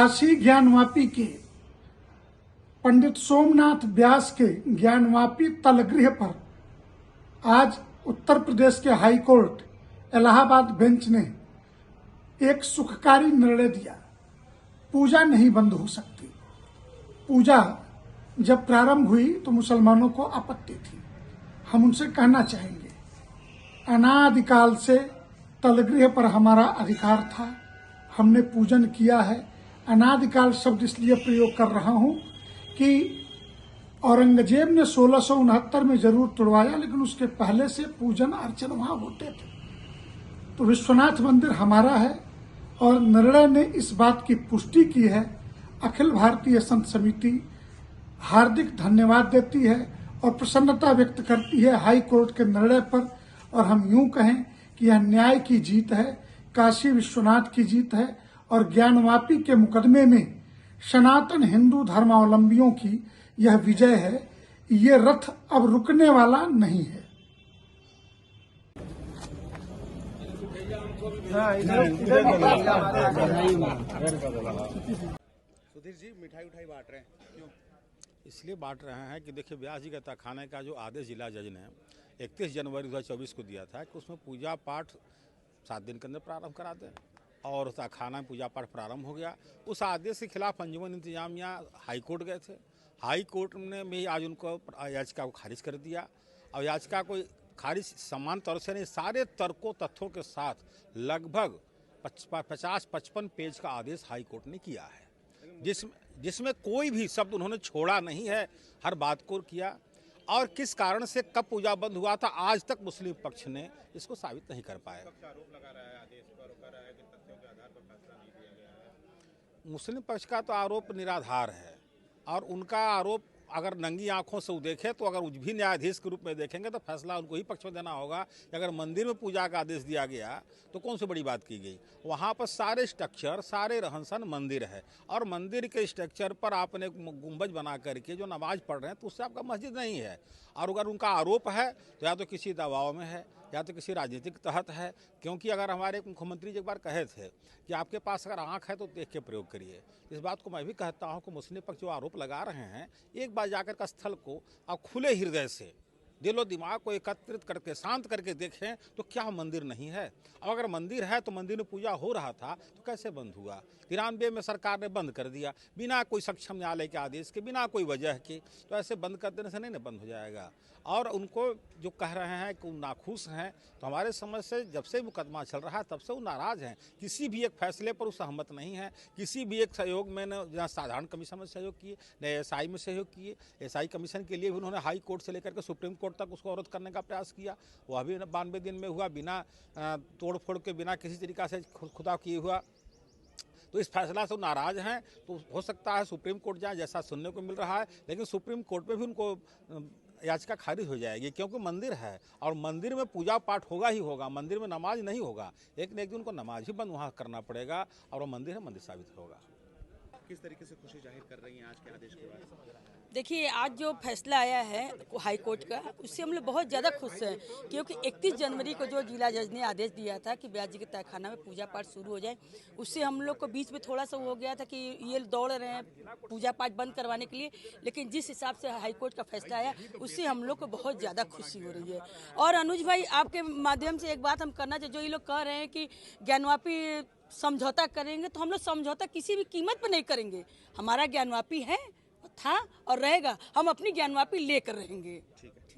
काशी ज्ञानवापी के पंडित सोमनाथ व्यास के ज्ञानवापी तलगृह पर आज उत्तर प्रदेश के हाई कोर्ट इलाहाबाद बेंच ने एक सुखकारी निर्णय दिया। पूजा नहीं बंद हो सकती। पूजा जब प्रारंभ हुई तो मुसलमानों को आपत्ति थी। हम उनसे कहना चाहेंगे, अनादिकाल से तलगृह पर हमारा अधिकार था, हमने पूजन किया है। अनादिकाल शब्द इसलिए प्रयोग कर रहा हूं कि औरंगजेब ने 1669 में जरूर तुड़वाया, लेकिन उसके पहले से पूजन अर्चन वहां होते थे। तो विश्वनाथ मंदिर हमारा है और निर्णय ने इस बात की पुष्टि की है। अखिल भारतीय संत समिति हार्दिक धन्यवाद देती है और प्रसन्नता व्यक्त करती है हाई कोर्ट के निर्णय पर। और हम यूं कहें कि यह न्याय की जीत है, काशी विश्वनाथ की जीत है और ज्ञानवापी के मुकदमे में सनातन हिंदू धर्मावलंबियों की यह विजय है। ये रथ अब रुकने वाला नहीं है। सुधीर जी, मिठाई उठाई बांट रहे हैं, क्यों? इसलिए बांट रहे हैं कि देखिए, व्यास जी के तहखाने का जो आदेश जिला जज ने 31 जनवरी 2024 को दिया था कि उसमें पूजा पाठ 7 दिन के अंदर प्रारंभ करा दें, और तहखाना में पूजा पाठ प्रारंभ हो गया। उस आदेश के खिलाफ अंजुमन इंतजामिया हाई कोर्ट गए थे। हाई कोर्ट ने भी आज उनको याचिका को खारिज कर दिया, और याचिका को खारिज समान तौर से नहीं, सारे तर्कों तथ्यों के साथ लगभग 50-55 पेज का आदेश हाई कोर्ट ने किया है, जिसमें कोई भी शब्द उन्होंने छोड़ा नहीं है, हर बात को किया। और किस कारण से कब पूजा बंद हुआ था, आज तक मुस्लिम पक्ष ने इसको साबित नहीं कर पाया। आरोप लगा रहा है, आदेश पर कह रहा है कि तथ्यों के आधार पर फैसला नहीं लिया गया है। मुस्लिम पक्ष का तो आरोप निराधार है, और उनका आरोप अगर नंगी आंखों से वो देखे तो अगर भी न्यायाधीश के रूप में देखेंगे तो फैसला उनको ही पक्ष में देना होगा। अगर मंदिर में पूजा का आदेश दिया गया तो कौन सी बड़ी बात की गई? वहाँ पर सारे स्ट्रक्चर, सारे रहन सहन मंदिर है, और मंदिर के स्ट्रक्चर पर आपने गुंबज बना करके जो नमाज पढ़ रहे हैं तो उससे आपका मस्जिद नहीं है। और अगर उनका आरोप है तो या तो किसी दबाव में है या तो किसी राजनीतिक तहत है। क्योंकि अगर हमारे मुख्यमंत्री जी एक बार कहे थे कि आपके पास अगर आंख है तो देख के प्रयोग करिए, इस बात को मैं भी कहता हूं कि मुस्लिम पक्ष जो आरोप लगा रहे हैं, एक बार जाकर का स्थल को आप खुले हृदय से, दिलो दिमाग को एकत्रित करके शांत करके देखें तो क्या मंदिर नहीं है? और अगर मंदिर है तो मंदिर में पूजा हो रहा था तो कैसे बंद हुआ? 93 में सरकार ने बंद कर दिया बिना कोई सक्षम न्यायालय के आदेश के, बिना कोई वजह के। तो ऐसे बंद कर देने से नहीं ना बंद हो जाएगा। और उनको जो कह रहे हैं कि वो नाखुश हैं, तो हमारे समझ से जब से मुकदमा चल रहा है तब से वो नाराज़ हैं। किसी भी एक फैसले पर वो सहमत नहीं है। किसी भी एक सहयोग में न जहाँ साधारण कमीशन में सहयोग किए, न SI में सहयोग किए। SI कमीशन के लिए भी उन्होंने हाई कोर्ट से लेकर के सुप्रीम कोर्ट तक उसको अवरोध करने का प्रयास किया। वह भी 92 दिन में हुआ, बिना तोड़ फोड़ के, बिना किसी तरीका से खुदा किए हुआ। तो इस फैसला से नाराज हैं, तो हो सकता है सुप्रीम कोर्ट जाए, जैसा सुनने को मिल रहा है। लेकिन सुप्रीम कोर्ट में भी उनको याचिका खारिज हो जाएगी, क्योंकि मंदिर है और मंदिर में पूजा पाठ होगा ही होगा। मंदिर में नमाज नहीं होगा, एक न एक दिन उनको नमाज ही बंद वहाँ करना पड़ेगा, और वो मंदिर है, मंदिर साबित होगा। किस तरीके से खुशी जाहिर कर रही हैं आज के आदेश के बाद? देखिए, आज जो फैसला आया है हाई कोर्ट का, उससे हम लोग बहुत ज़्यादा खुश हैं, क्योंकि 31 जनवरी को जो जिला जज ने आदेश दिया था कि व्यास जी के तहखाना में पूजा पाठ शुरू हो जाए, उससे हम लोग को बीच में थोड़ा सा हो गया था कि ये दौड़ रहे हैं पूजा पाठ बंद करवाने के लिए। लेकिन जिस हिसाब से हाई कोर्ट का फैसला आया, उससे हम लोग को बहुत ज़्यादा खुशी हो रही है। और अनुज भाई, आपके माध्यम से एक बात हम करना चाहिए, जो ये लोग कह रहे हैं कि ज्ञानवापी समझौता करेंगे, तो हम लोग समझौता किसी भी कीमत पर नहीं करेंगे। हमारा ज्ञानवापी है, था और रहेगा, हम अपनी ज्ञानवापी लेकर रहेंगे। ठीक है।